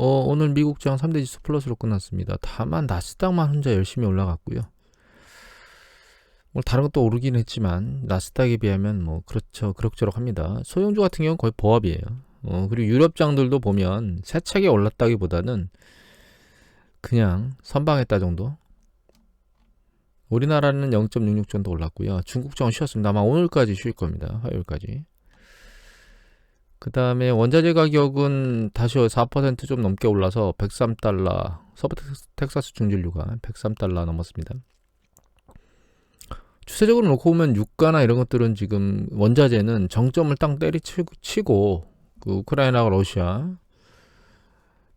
오늘 미국장 3대 지수 플러스로 끝났습니다. 다만 나스닥만 혼자 열심히 올라갔고요. 뭐 다른 것도 오르긴 했지만 나스닥에 비하면 뭐 그렇죠, 그럭저럭 합니다. 소형주 같은 경우는 거의 보합이에요. 그리고 유럽장들도 보면 세차게 올랐다기보다는 그냥 선방했다 정도. 우리나라는 0.66 정도 올랐고요. 중국장은 쉬었습니다. 아마 오늘까지 쉴 겁니다. 화요일까지. 그 다음에 원자재 가격은 다시 4% 넘게 올라서 103달러, 서부 텍사스 중진류가 103달러 넘었습니다. 추세적으로 놓고 보면 유가나 이런 것들은 지금 원자재는 정점을 딱 때리치고 그 우크라이나가 러시아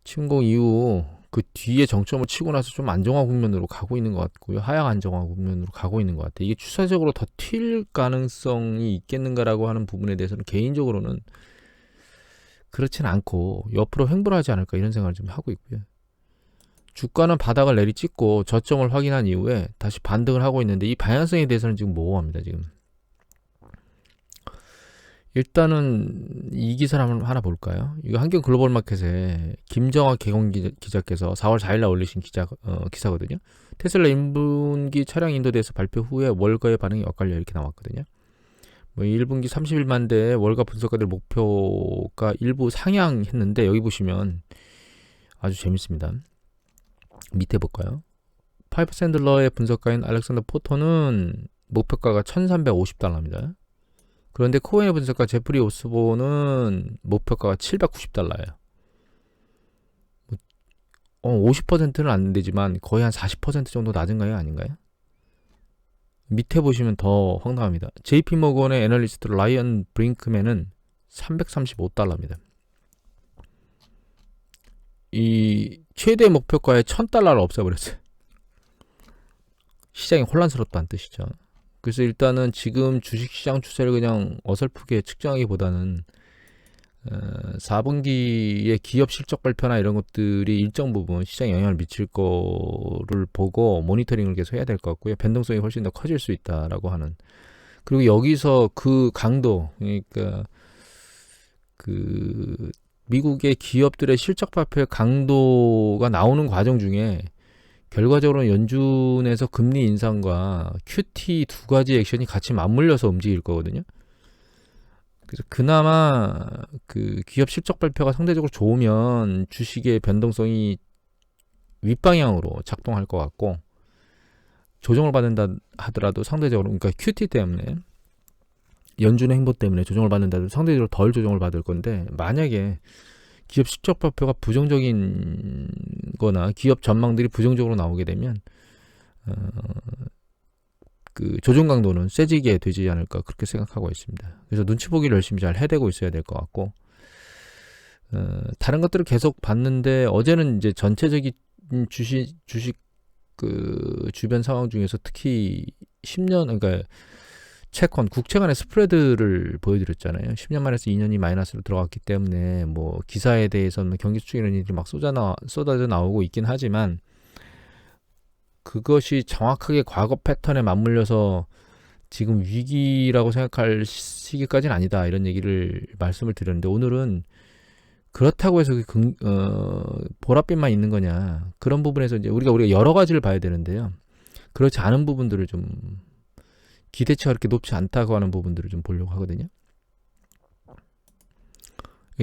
침공 이후 그 뒤에 정점을 치고 나서 좀 안정화 국면으로 가고 있는 것 같고요. 하향 안정화 국면으로 가고 있는 것 같아요. 이게 추세적으로 더 튈 가능성이 있겠는가라고 하는 부분에 대해서는 개인적으로는 그렇진 않고 옆으로 횡보하지 않을까 이런 생각을 좀 하고 있고요. 주가는 바닥을 내리찍고 저점을 확인한 이후에 다시 반등을 하고 있는데 이 방향성에 대해서는 지금 모호합니다. 지금 일단은 이 기사를 하나 볼까요? 이거 한경글로벌마켓에 김정학 개공 기자께서 4월 4일날 올리신 기사거든요. 테슬라 1분기 차량 인도대에서 발표 후에 월가의 반응이 엇갈려 이렇게 나왔거든요. 뭐 1분기 31만 대의 월가 분석가들 목표가 일부 상향했는데 여기 보시면 아주 재밌습니다. 밑에 볼까요? 파이프 샌들러의 분석가인 알렉산더 포터는 목표가가 1350달러입니다. 그런데 코엔의 분석가 제프리 오스본은 목표가가 790달러예요. 50%는 안 되지만 거의 한 40% 정도 낮은 가격 아닌가요? 밑에 보시면 더 황당합니다. JP모건의 애널리스트 라이언 브링크맨은 335달러입니다. 이 최대 목표가의 1000달러를 없애버렸어요. 시장이 혼란스럽다는 뜻이죠. 그래서 일단은 지금 주식시장 추세를 그냥 어설프게 측정하기보다는 4분기의 기업 실적 발표나 이런 것들이 일정 부분 시장에 영향을 미칠 거를 보고 모니터링을 계속 해야 될 것 같고요. 변동성이 훨씬 더 커질 수 있다라고 하는. 그리고 여기서 그 강도, 그러니까 그 미국의 기업들의 실적 발표의 강도가 나오는 과정 중에 결과적으로 연준에서 금리 인상과 QT 두 가지 액션이 같이 맞물려서 움직일 거거든요. 그래서 그나마 그 기업 실적 발표가 상대적으로 좋으면 주식의 변동성이 윗방향으로 작동할 것 같고 조정을 받는다 하더라도 상대적으로 그러니까 QT 때문에 연준의 행보 때문에 조정을 받는다 하더라도 상대적으로 덜 조정을 받을 건데 만약에 기업 실적 발표가 부정적인 거나 기업 전망들이 부정적으로 나오게 되면 그 조정 강도는 세지게 되지 않을까 그렇게 생각하고 있습니다. 그래서 눈치 보기를 열심히 잘 해대고 있어야 될 것 같고 다른 것들을 계속 봤는데 어제는 이제 전체적인 주식 그 주변 상황 중에서 특히 10년 그러니까 채권, 국채 간의 스프레드를 보여드렸잖아요. 10년 만에서 2년이 마이너스로 들어갔기 때문에 뭐 기사에 대해서는 경기 수축 이런 일이 막 쏟아져 나오고 있긴 하지만 그것이 정확하게 과거 패턴에 맞물려서 지금 위기라고 생각할 시기까지는 아니다 이런 얘기를 말씀을 드렸는데 오늘은 그렇다고 해서 보랏빛만 있는 거냐 그런 부분에서 이제 우리가 여러 가지를 봐야 되는데요. 그렇지 않은 부분들을 좀 기대치가 그렇게 높지 않다고 하는 부분들을 좀 보려고 하거든요.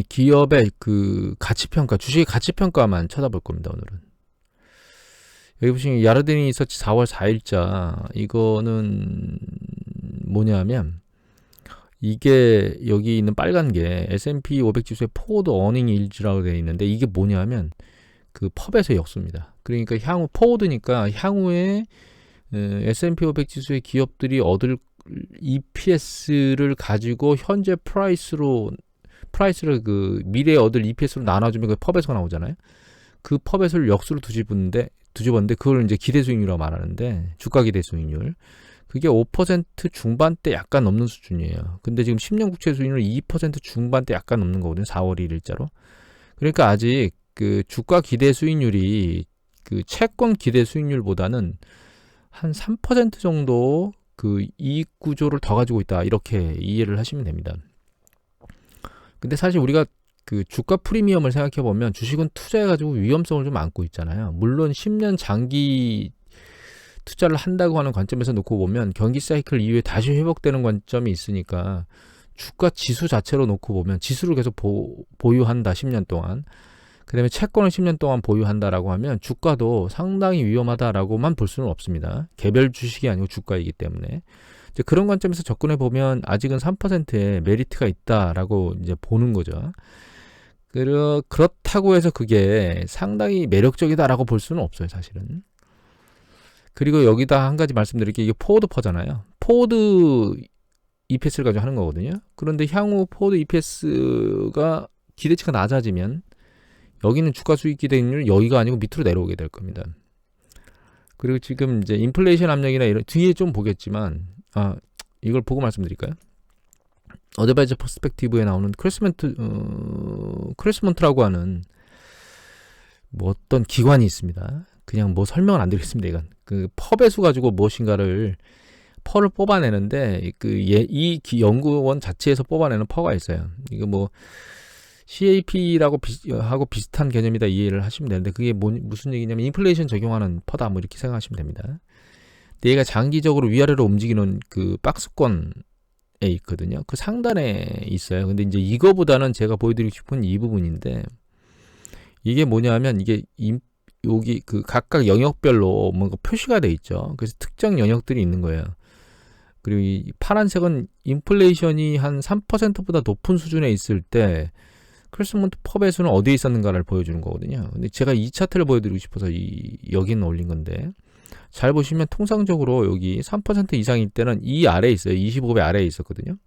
기업의 그 가치평가, 주식의 가치평가만 쳐다볼 겁니다, 오늘은. 여기 보시면 야르데니 리서치 4월 4일자 이거는 뭐냐면 이게 여기 있는 빨간 게 S&P 500 지수의 포워드 어닝 일지라고 되어 있는데 이게 뭐냐면 그 펍에서 역수입니다. 그러니까 향후 포워드니까 향후에 S&P 500 지수의 기업들이 얻을 EPS를 가지고 현재 프라이스를 그 미래에 얻을 EPS로 나눠주면 그 펍에서 나오잖아요. 그 펍에서를 역수로 뒤집었는데 그걸 이제 기대 수익률이라고 말하는데 주가 기대 수익률 그게 5% 중반대 약간 넘는 수준이에요. 근데 지금 10년 국채 수익률은 2% 중반대 약간 넘는 거거든요. 4월 1일자로. 그러니까 아직 그 주가 기대 수익률이 그 채권 기대 수익률보다는 한 3% 정도 그 이익 구조를 더 가지고 있다 이렇게 이해를 하시면 됩니다. 근데 사실 우리가 그 주가 프리미엄을 생각해 보면 주식은 투자해 가지고 위험성을 좀 안고 있잖아요. 물론 10년 장기 투자를 한다고 하는 관점에서 놓고 보면 경기 사이클 이후에 다시 회복되는 관점이 있으니까 주가 지수 자체로 놓고 보면 지수를 계속 보유한다 10년 동안, 그 다음에 채권을 10년 동안 보유한다라고 하면 주가도 상당히 위험하다라고만 볼 수는 없습니다. 개별 주식이 아니고 주가이기 때문에 이제 그런 관점에서 접근해 보면 아직은 3%의 메리트가 있다라고 이제 보는 거죠. 그렇다고 해서 그게 상당히 매력적이다라고 볼 수는 없어요, 사실은. 그리고 여기다 한 가지 말씀드릴 게, 이게 포워드 퍼잖아요. 포워드 EPS를 가지고 하는 거거든요. 그런데 향후 포워드 EPS가 기대치가 낮아지면 여기는 주가 수익 기대율 여기가 아니고 밑으로 내려오게 될 겁니다. 그리고 지금 이제 인플레이션 압력이나 이런 뒤에 좀 보겠지만, 이걸 보고 말씀드릴까요? 어드바이저 퍼스펙티브에 나오는 크레스먼트라고 하는 뭐 어떤 기관이 있습니다. 그냥 뭐 설명은 안 드리겠습니다. 이건 그 퍼배수 가지고 무엇인가를 퍼를 뽑아내는데 이 연구원 자체에서 뽑아내는 퍼가 있어요. 이거 뭐 CAP라고 하고 비슷한 개념이다 이해를 하시면 되는데, 그게 무슨 얘기냐면 인플레이션 적용하는 퍼다 뭐 이렇게 생각하시면 됩니다. 근데 얘가 장기적으로 위아래로 움직이는 그 박스권에 있거든요. 그 상단에 있어요. 근데 이제 이거보다는 제가 보여드리고 싶은 이 부분인데, 이게 뭐냐면 이게 여기 그 각각 영역별로 뭔가 표시가 돼 있죠. 그래서 특정 영역들이 있는 거예요. 그리고 이 파란색은 인플레이션이 한 3%보다 높은 수준에 있을 때 크레스먼트 퍼 배수는 어디에 있었는가를 보여주는 거거든요. 근데 제가 이 차트를 보여드리고 싶어서 여기는 올린 건데, 잘 보시면 통상적으로 여기 3% 이상일 때는 이 아래에 있어요. 25배 아래에 있었거든요.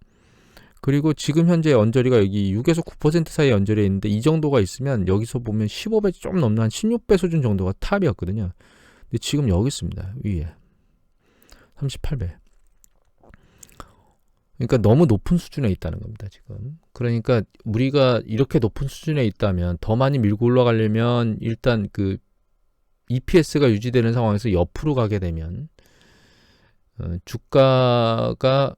그리고 지금 현재 언저리가 여기 6에서 9% 사이 언저리에 있는데, 이 정도가 있으면 여기서 보면 15배 좀 넘는 한 16배 수준 정도가 탑이었거든요. 근데 지금 여기 있습니다. 위에 38배. 그러니까 너무 높은 수준에 있다는 겁니다, 지금. 그러니까 우리가 이렇게 높은 수준에 있다면 더 많이 밀고 올라가려면 일단 그 EPS가 유지되는 상황에서 옆으로 가게 되면 주가가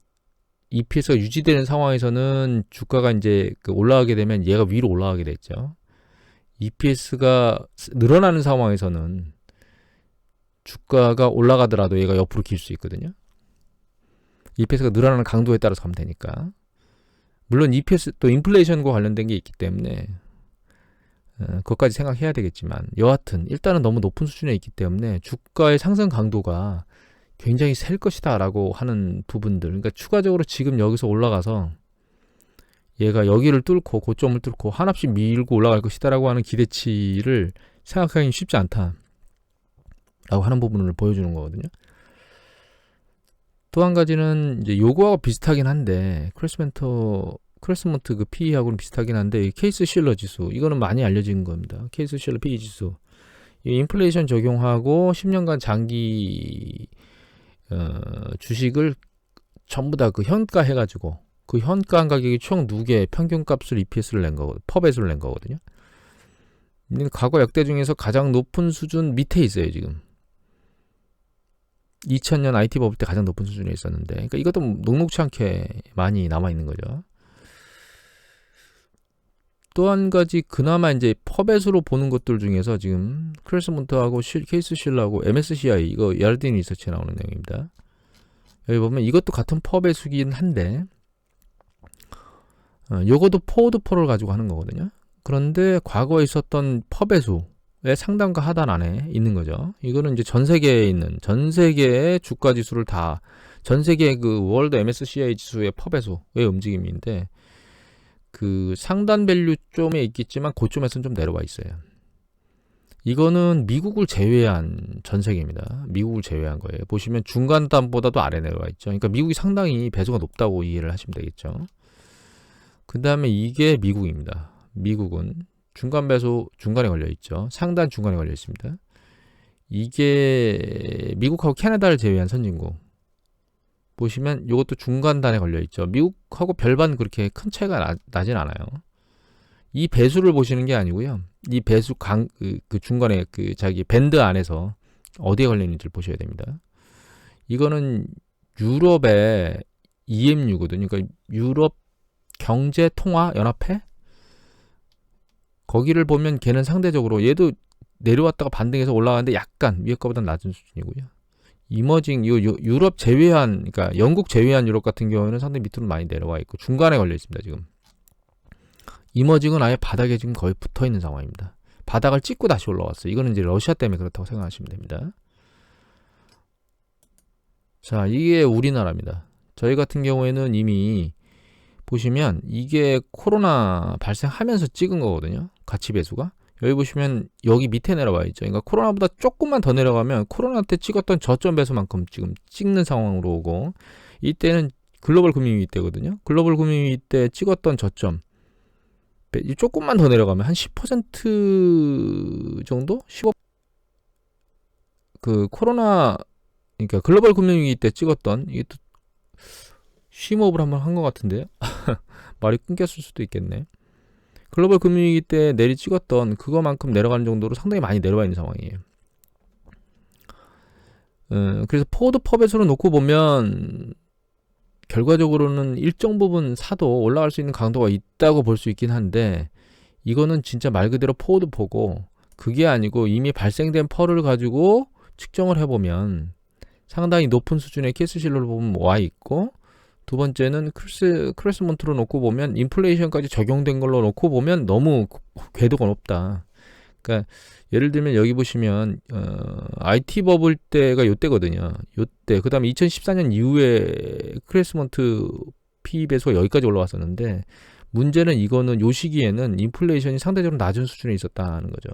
EPS가 유지되는 상황에서는 주가가 이제 올라가게 되면 얘가 위로 올라가게 됐죠. EPS가 늘어나는 상황에서는 주가가 올라가더라도 얘가 옆으로 길 수 있거든요. EPS가 늘어나는 강도에 따라서 가면 되니까. 물론 EPS 또 인플레이션과 관련된 게 있기 때문에 그것까지 생각해야 되겠지만, 여하튼 일단은 너무 높은 수준에 있기 때문에 주가의 상승 강도가 굉장히 셀 것이다 라고 하는 부분들, 그러니까 추가적으로 지금 여기서 올라가서 얘가 여기를 뚫고 고점을 뚫고 한없이 밀고 올라갈 것이다 라고 하는 기대치를 생각하기 쉽지 않다 라고 하는 부분을 보여주는 거거든요. 또 한 가지는 이제 요거하고 비슷하긴 한데, 크레스먼트 그 PE하고는 비슷하긴 한데, 케이스 실러 지수, 이거는 많이 알려진 겁니다. 케이스 실러 PE 지수, 이 인플레이션 적용하고 10년간 장기 주식을 전부 다 그 현가 해가지고 그 현가 가격이 총 누계 평균값을 EPS를 낸 거거든요. 퍼배수를 낸 거거든요. 과거 역대 중에서 가장 높은 수준 밑에 있어요, 지금. 2000년 IT 버블 때 가장 높은 수준에 있었는데, 그러니까 이것도 녹록치 않게 많이 남아 있는 거죠. 또 한 가지 그나마 이제 퍼배수로 보는 것들 중에서 지금 크레스먼트하고 케이스 실러하고 MSCI, 이거 야르딘 리서치에 나오는 내용입니다. 여기 보면 이것도 같은 퍼배수긴 한데, 요것도 포워드 퍼를 가지고 하는 거거든요. 그런데 과거에 있었던 퍼배수의 상단과 하단 안에 있는 거죠. 이거는 이제 전 세계에 있는, 전 세계의 주가 지수를 다, 전 세계 그 월드 MSCI 지수의 퍼배수의 움직임인데, 그 상단 밸류 좀에 있겠지만 고점에서는 좀 내려와 있어요. 이거는 미국을 제외한 전 세계입니다. 미국을 제외한 거예요. 보시면 중간단보다도 아래 내려와 있죠. 그러니까 미국이 상당히 배수가 높다고 이해를 하시면 되겠죠. 그 다음에 이게 미국입니다. 미국은 중간 배수 중간에 걸려 있죠. 상단 중간에 걸려 있습니다. 이게 미국하고 캐나다를 제외한 선진국. 보시면 이것도 중간단에 걸려 있죠. 미국하고 별반 그렇게 큰 차이가 나진 않아요. 이 배수를 보시는 게 아니고요. 이 배수 그 중간에 그 자기 밴드 안에서 어디에 걸려 있는지를 보셔야 됩니다. 이거는 유럽의 EMU거든요. 그러니까 유럽 경제 통화 연합회? 거기를 보면 걔는 상대적으로 얘도 내려왔다가 반등해서 올라가는데 약간 위에 거보다 낮은 수준이고요. 이머징 유럽 제외한, 그러니까 영국 제외한 유럽 같은 경우에는 상당히 밑으로 많이 내려와 있고 중간에 걸려 있습니다. 지금 이머징은 아예 바닥에 지금 거의 붙어 있는 상황입니다. 바닥을 찍고 다시 올라왔어요. 이거는 이제 러시아 때문에 그렇다고 생각하시면 됩니다. 자, 이게 우리나라입니다. 저희 같은 경우에는 이미 보시면 이게 코로나 발생하면서 찍은 거거든요. 가치 배수가. 여기 보시면 여기 밑에 내려와 있죠. 그러니까 코로나보다 조금만 더 내려가면 코로나 때 찍었던 저점 배수만큼 지금 찍는 상황으로 오고, 이때는 글로벌 금융위기 때거든요. 글로벌 금융위기 때 찍었던 저점 조금만 더 내려가면 한 10% 정도? 15%? 그 코로나, 그러니까 글로벌 금융위기 때 찍었던, 이게 또 쉼업을 한번 한 것 같은데요. 말이 끊겼을 수도 있겠네. 글로벌 금융위기 때 내리 찍었던 그거만큼 내려가는 정도로 상당히 많이 내려와 있는 상황이에요. 그래서 포워드 퍼벳으로 놓고 보면 결과적으로는 일정 부분 사도 올라갈 수 있는 강도가 있다고 볼 수 있긴 한데, 이거는 진짜 말 그대로 포워드 포고, 그게 아니고 이미 발생된 펄을 가지고 측정을 해보면 상당히 높은 수준의 캐스실로를 보면 와 있고, 두 번째는 크레스먼트로 놓고 보면 인플레이션까지 적용된 걸로 놓고 보면 너무 궤도가 높다. 그러니까 예를 들면 여기 보시면 IT 버블 때가 요때거든요. 요때 그다음에 2014년 이후에 크레스먼트 P 배수가 여기까지 올라왔었는데, 문제는 이거는 요 시기에는 인플레이션이 상대적으로 낮은 수준에 있었다는 거죠.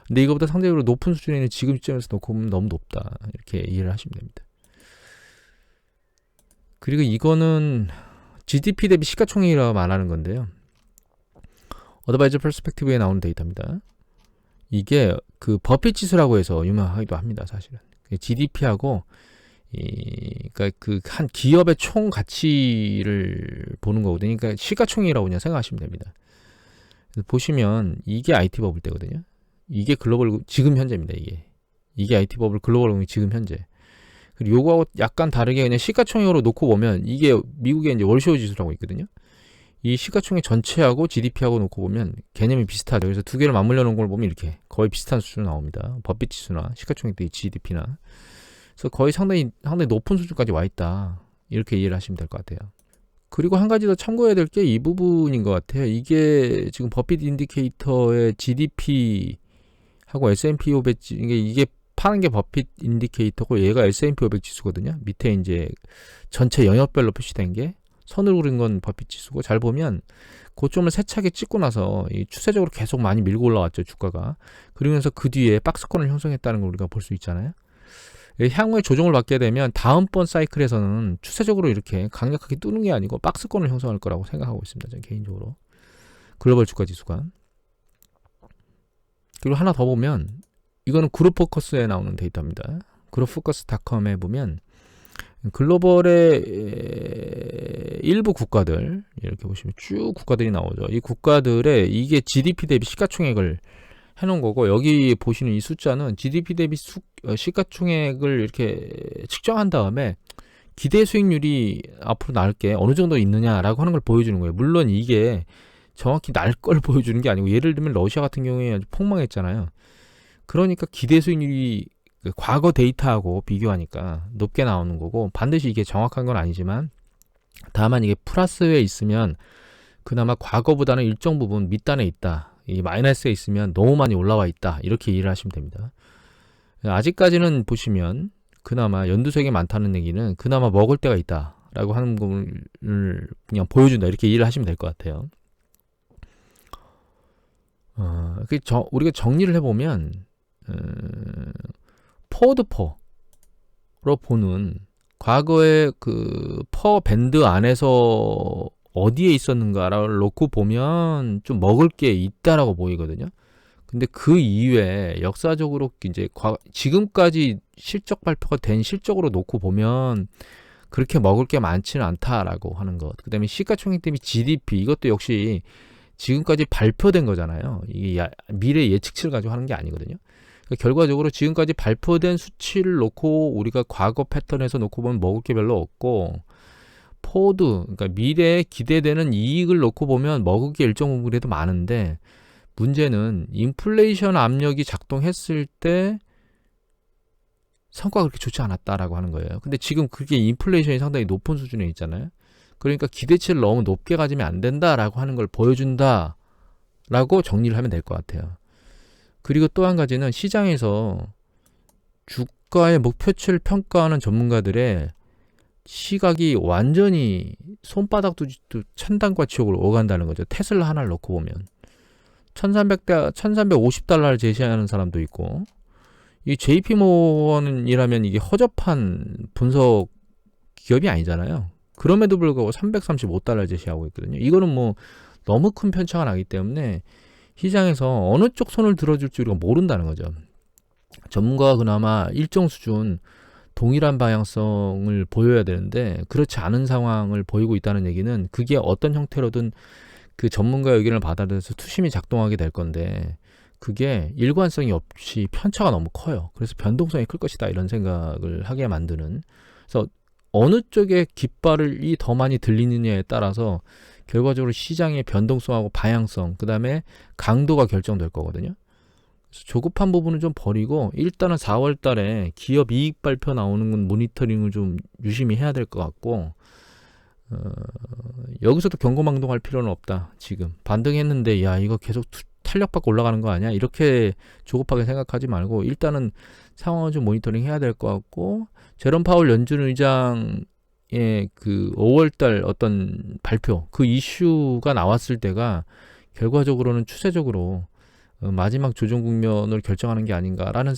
근데 이거보다 상대적으로 높은 수준에 있는 지금 시점에서 놓고 보면 너무 높다. 이렇게 이해를 하시면 됩니다. 그리고 이거는 GDP 대비 시가총액이라고 말하는 건데요. 어드바이저 퍼스펙티브에 나오는 데이터입니다. 이게 그 버핏 지수라고 해서 유명하기도 합니다, 사실은. GDP하고 그러니까 그 한 기업의 총 가치를 보는 거거든요. 그러니까 시가총액이라고 그냥 생각하시면 됩니다. 보시면 이게 IT 버블 때거든요. 이게 글로벌 지금 현재입니다. 이게 IT 버블 글로벌 지금 현재. 그리고 요거하고 약간 다르게 그냥 시가총액으로 놓고 보면 이게 미국의 이제 월쇼 지수라고 있거든요. 이 시가총액 전체하고 GDP하고 놓고 보면 개념이 비슷하죠. 그래서 두 개를 맞물려 놓은 걸 보면 이렇게 거의 비슷한 수준으로 나옵니다. 버핏 지수나 시가총액 대 GDP나. 그래서 거의 상당히 높은 수준까지 와 있다. 이렇게 이해를 하시면 될 것 같아요. 그리고 한 가지 더 참고해야 될 게 이 부분인 것 같아요. 이게 지금 버핏 인디케이터의 GDP하고 S&P 500 이게 파는 게 버핏 인디케이터고 얘가 S&P 500 지수거든요. 밑에 이제 전체 영역별로 표시된 게 선으로 그린 건 버핏 지수고, 잘 보면 고점을 세차게 찍고 나서 이 추세적으로 계속 많이 밀고 올라왔죠, 주가가. 그러면서 그 뒤에 박스권을 형성했다는 걸 우리가 볼 수 있잖아요. 향후에 조정을 받게 되면 다음번 사이클에서는 추세적으로 이렇게 강력하게 뚫는 게 아니고 박스권을 형성할 거라고 생각하고 있습니다, 저는 개인적으로. 글로벌 주가 지수가. 그리고 하나 더 보면 이거는 그룹포커스에 나오는 데이터입니다. 그룹포커스닷컴에 보면 글로벌의 일부 국가들, 이렇게 보시면 쭉 국가들이 나오죠. 이 국가들의 이게 GDP 대비 시가총액을 해놓은 거고, 여기 보시는 이 숫자는 GDP 대비 시가총액을 이렇게 측정한 다음에 기대 수익률이 앞으로 날 게 어느 정도 있느냐라고 하는 걸 보여주는 거예요. 물론 이게 정확히 날 걸 보여주는 게 아니고, 예를 들면 러시아 같은 경우에 아주 폭망했잖아요. 그러니까 기대 수익률이 과거 데이터하고 비교하니까 높게 나오는 거고, 반드시 이게 정확한 건 아니지만 다만 이게 플러스에 있으면 그나마 과거보다는 일정 부분 밑단에 있다, 이 마이너스에 있으면 너무 많이 올라와 있다, 이렇게 이해를 하시면 됩니다. 아직까지는 보시면 그나마 연두색이 많다는 얘기는 그나마 먹을 때가 있다 라고 하는 걸 그냥 보여준다, 이렇게 이해를 하시면 될 것 같아요. 우리가 정리를 해보면 포워드퍼로 보는 과거의 그 퍼 밴드 안에서 어디에 있었는가를 놓고 보면 좀 먹을 게 있다라고 보이거든요. 근데 그 이외에 역사적으로 이제 지금까지 실적 발표가 된 실적으로 놓고 보면 그렇게 먹을 게 많지는 않다라고 하는 것. 그다음에 시가총액 대비 GDP, 이것도 역시 지금까지 발표된 거잖아요. 이게 미래 예측치를 가지고 하는 게 아니거든요. 그러니까 결과적으로 지금까지 발표된 수치를 놓고 우리가 과거 패턴에서 놓고 보면 먹을 게 별로 없고, 포워드, 그러니까 미래에 기대되는 이익을 놓고 보면 먹을 게 일정 부분 그래도 많은데, 문제는 인플레이션 압력이 작동했을 때 성과가 그렇게 좋지 않았다라고 하는 거예요. 근데 지금 그게 인플레이션이 상당히 높은 수준에 있잖아요. 그러니까 기대치를 너무 높게 가지면 안 된다라고 하는 걸 보여준다라고 정리를 하면 될 것 같아요. 그리고 또 한 가지는 시장에서 주가의 목표치를 평가하는 전문가들의 시각이 완전히 손바닥도 천당과 지옥을 오간다는 거죠. 테슬라 하나를 놓고 보면 1350달러를 제시하는 사람도 있고, 이 JP모건이라면 이게 허접한 분석 기업이 아니잖아요. 그럼에도 불구하고 335달러를 제시하고 있거든요. 이거는 뭐 너무 큰 편차가 나기 때문에 시장에서 어느 쪽 손을 들어줄지 우리가 모른다는 거죠. 전문가가 그나마 일정 수준 동일한 방향성을 보여야 되는데 그렇지 않은 상황을 보이고 있다는 얘기는 그게 어떤 형태로든 그 전문가의 의견을 받아들여서 투심이 작동하게 될 건데 그게 일관성이 없이 편차가 너무 커요. 그래서 변동성이 클 것이다 이런 생각을 하게 만드는, 그래서 어느 쪽에 깃발이 더 많이 들리느냐에 따라서 결과적으로 시장의 변동성하고 방향성, 그 다음에 강도가 결정될 거거든요. 그래서 조급한 부분은 좀 버리고 일단은 4월 달에 기업 이익 발표 나오는 건 모니터링을 좀 유심히 해야 될 것 같고, 여기서도 경고망동할 필요는 없다. 지금 반등했는데 야 이거 계속 탄력받고 올라가는 거 아니야? 이렇게 조급하게 생각하지 말고 일단은 상황을 좀 모니터링 해야 될 것 같고, 제롬 파월 연준 의장의 그 5월달 어떤 발표, 그 이슈가 나왔을 때가 결과적으로는 추세적으로 마지막 조정 국면을 결정하는 게 아닌가라는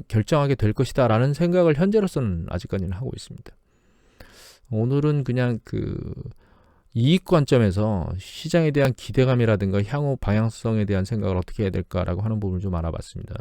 결정하게 될 것이다라는 생각을 현재로서는 아직까지는 하고 있습니다. 오늘은 그냥 그 이익 관점에서 시장에 대한 기대감이라든가 향후 방향성에 대한 생각을 어떻게 해야 될까라고 하는 부분을 좀 알아봤습니다.